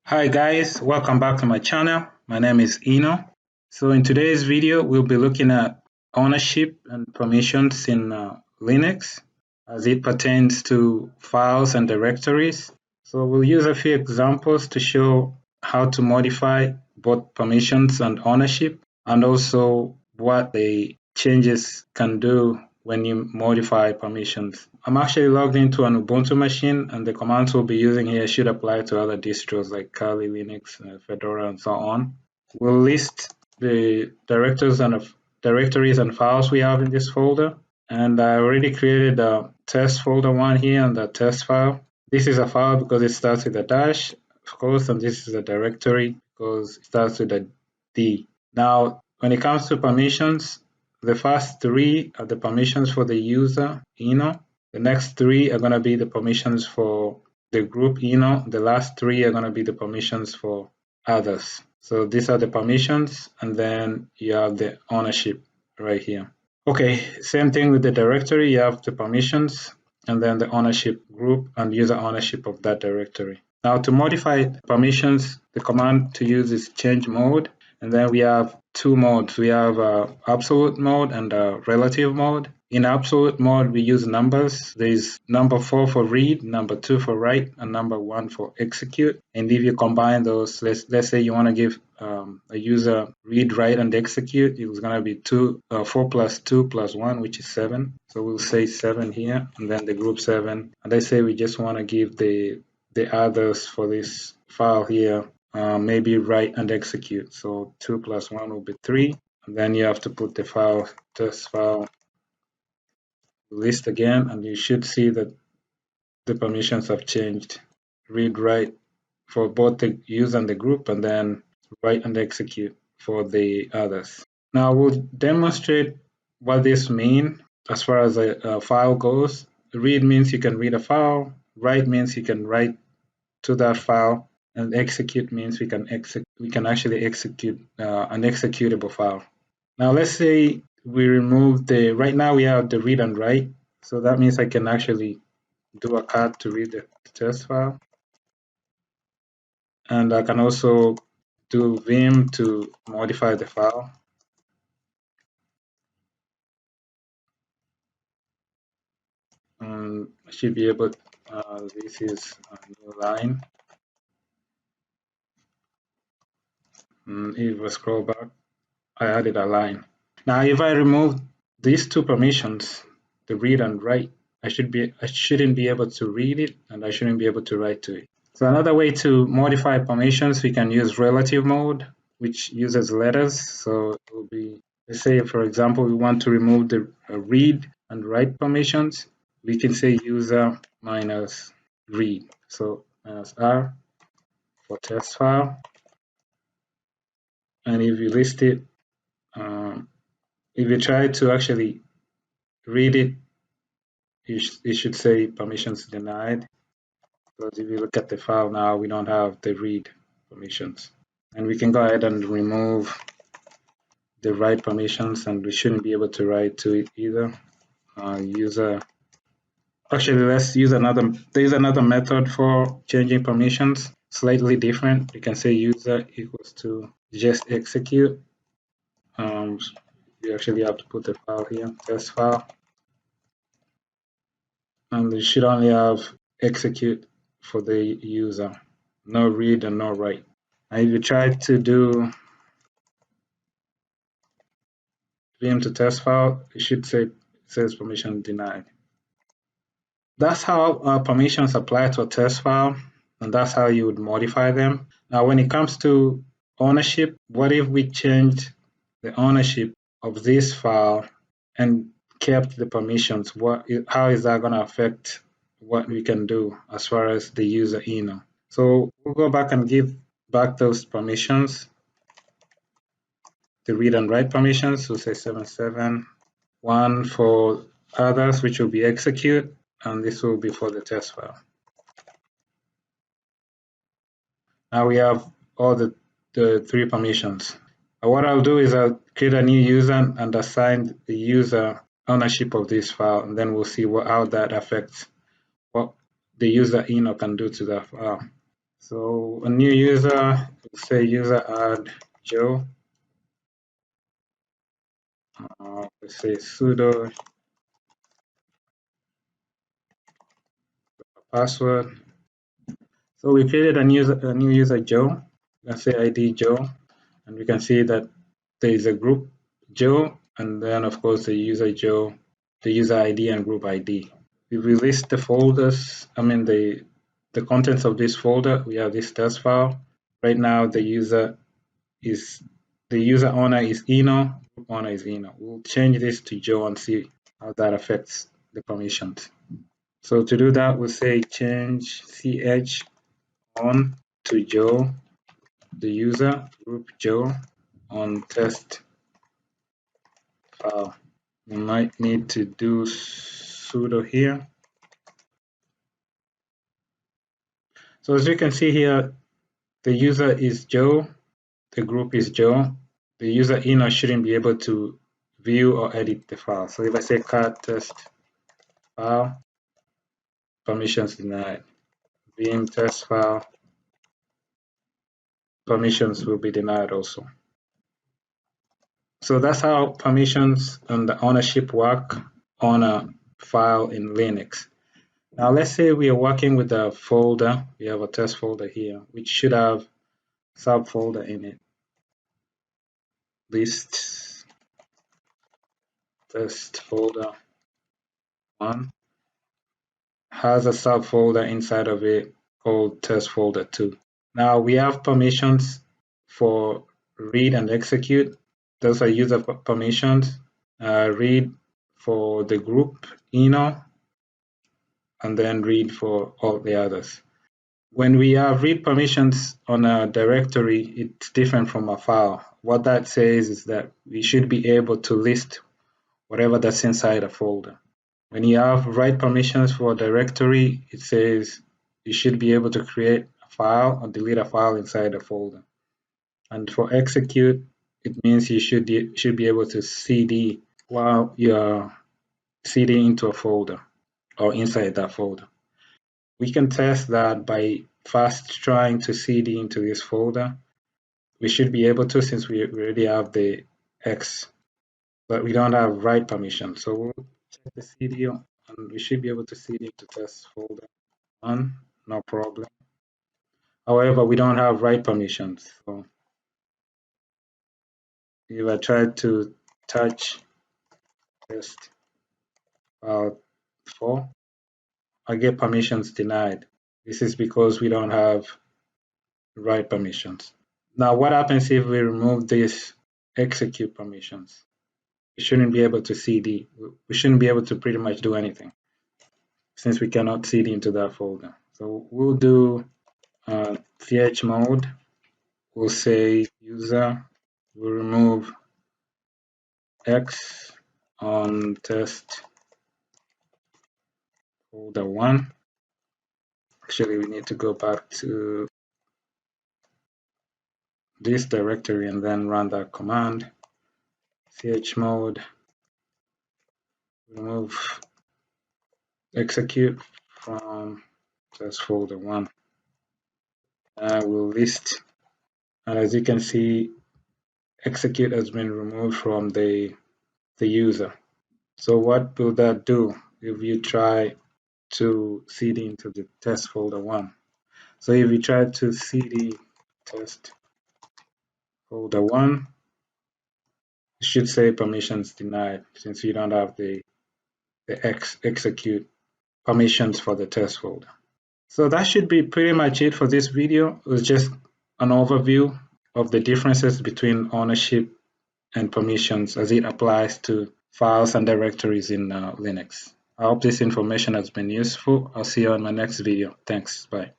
Hi guys, welcome back to my channel. My name is Eno. So in today's video, we'll be looking at ownership and permissions in Linux as it pertains to files and directories. So we'll use a few examples to show how to modify both permissions and ownership, and also what the changes can do when you modify permissions. I'm actually logged into an Ubuntu machine, and the commands we'll be using here should apply to other distros like Kali, Linux, Fedora, and so on. We'll list the directories and files we have in this folder, and I already created a test folder one here and the test file. This is a file because it starts with a dash, of course, and this is a directory because it starts with a D. Now, when it comes to permissions, the first three are the permissions for the user, Eno. The next three are going to be the permissions for the group, Eno. The last three are going to be the permissions for others. So these are the permissions, and then you have the ownership right here. Okay, same thing with the directory. You have the permissions, and then the ownership group and user ownership of that directory. Now to modify permissions, the command to use is change mode. And then we have two modes. We have absolute mode and relative mode. In absolute mode, we use numbers. There's number 4 for read, number 2 for write, and number 1 for execute. And if you combine those, let's say you want to give a user read, write, and execute, it's going to be 4 plus 2 plus 1, which is 7. So we'll say 7 here, and then the group 7. And let's say we just want to give the others for this file here. Maybe write and execute. So 2 plus 1 will be 3. And then you have to put the file, test file list again, and you should see that the permissions have changed. Read, write for both the user and the group, and then write and execute for the others. Now we'll demonstrate what this means as far as a file goes. Read means you can read a file. Write means you can write to that file. And execute means we can actually execute an executable file. Now let's say we remove right now we have the read and write, so that means I can actually do a cat to read the test file, and I can also do vim to modify the file. I should be able this is a new line. If I scroll back, I added a line. Now if I remove these two permissions, the read and write, I shouldn't be able to read it, and I shouldn't be able to write to it. So another way to modify permissions, we can use relative mode, which uses letters. So it will be, let's say for example, we want to remove the read and write permissions. We can say user minus read. So minus R for test file. And if you list it, if you try to actually read it, it should say permissions denied. Because if you look at the file now, we don't have the read permissions. And we can go ahead and remove the write permissions, and we shouldn't be able to write to it either. Actually, let's use there's another method for changing permissions, slightly different. You can say user equals to just execute. You actually have to put the file here, test file. And you should only have execute for the user, no read and no write. And if you try to do vim to test file, it should say it says permission denied. That's how permissions apply to a test file, and that's how you would modify them. Now, when it comes to ownership, what if we changed the ownership of this file and kept the permissions? How is that going to affect what we can do as far as the user Eno? So we'll go back and give back those permissions, the read and write permissions. We'll say 77, 1 for others, which will be execute, and this will be for the test file. Now we have all the three permissions. What I'll do is I'll create a new user and assign the user ownership of this file, and then we'll see how that affects what the user Eno can do to that file. So a new user, say user add Joe. Let's say sudo password. So we created a new user Joe. Let's say ID Joe, and we can see that there is a group Joe, and then of course the user Joe, the user ID and group ID. If we list the folders, I mean the contents of this folder, we have this test file. Right now the user owner is Eno, group owner is Eno. We'll change this to Joe and see how that affects the permissions. So to do that, we'll say change ch on to Joe, the user, group Joe on test file. We might need to do sudo here. So as you can see here, the user is Joe, the group is Joe. The user Eno shouldn't be able to view or edit the file. So if I say cat test file, permissions denied. Vim test file, permissions will be denied also. So that's how permissions and the ownership work on a file in Linux. Now let's say we are working with a folder. We have a test folder here, which should have subfolder in it. List test folder 1 has a subfolder inside of it called test folder 2. Now we have permissions for read and execute. Those are user permissions. Read for the group Eno, and then read for all the others. When we have read permissions on a directory, it's different from a file. What that says is that we should be able to list whatever that's inside a folder. When you have write permissions for a directory, it says you should be able to create a file or delete a file inside a folder. And for execute, it means you should be able to cd while you're cd into a folder or inside that folder. We can test that by first trying to cd into this folder. We should be able to, since we already have the X, but we don't have write permission. So we'll check the cd and we should be able to cd into test folder 1, no problem. However, we don't have write permissions. So if I try to touch test file 4, I get permissions denied. This is because we don't have write permissions. Now, what happens if we remove these execute permissions? We shouldn't be able to cd. We shouldn't be able to pretty much do anything since we cannot cd into that folder. So we'll do chmod. We'll say user. We'll remove X on test folder 1. Actually, we need to go back to this directory and then run that command. Chmod, remove execute from test folder 1. We'll list, and as you can see, execute has been removed from the user. So what will that do if you try to cd into the test folder 1? So if you try to cd test folder 1, it should say permissions denied since you don't have the execute permissions for the test folder. So that should be pretty much it for this video. It was just an overview of the differences between ownership and permissions as it applies to files and directories in Linux. I hope this information has been useful. I'll see you on my next video. Thanks. Bye.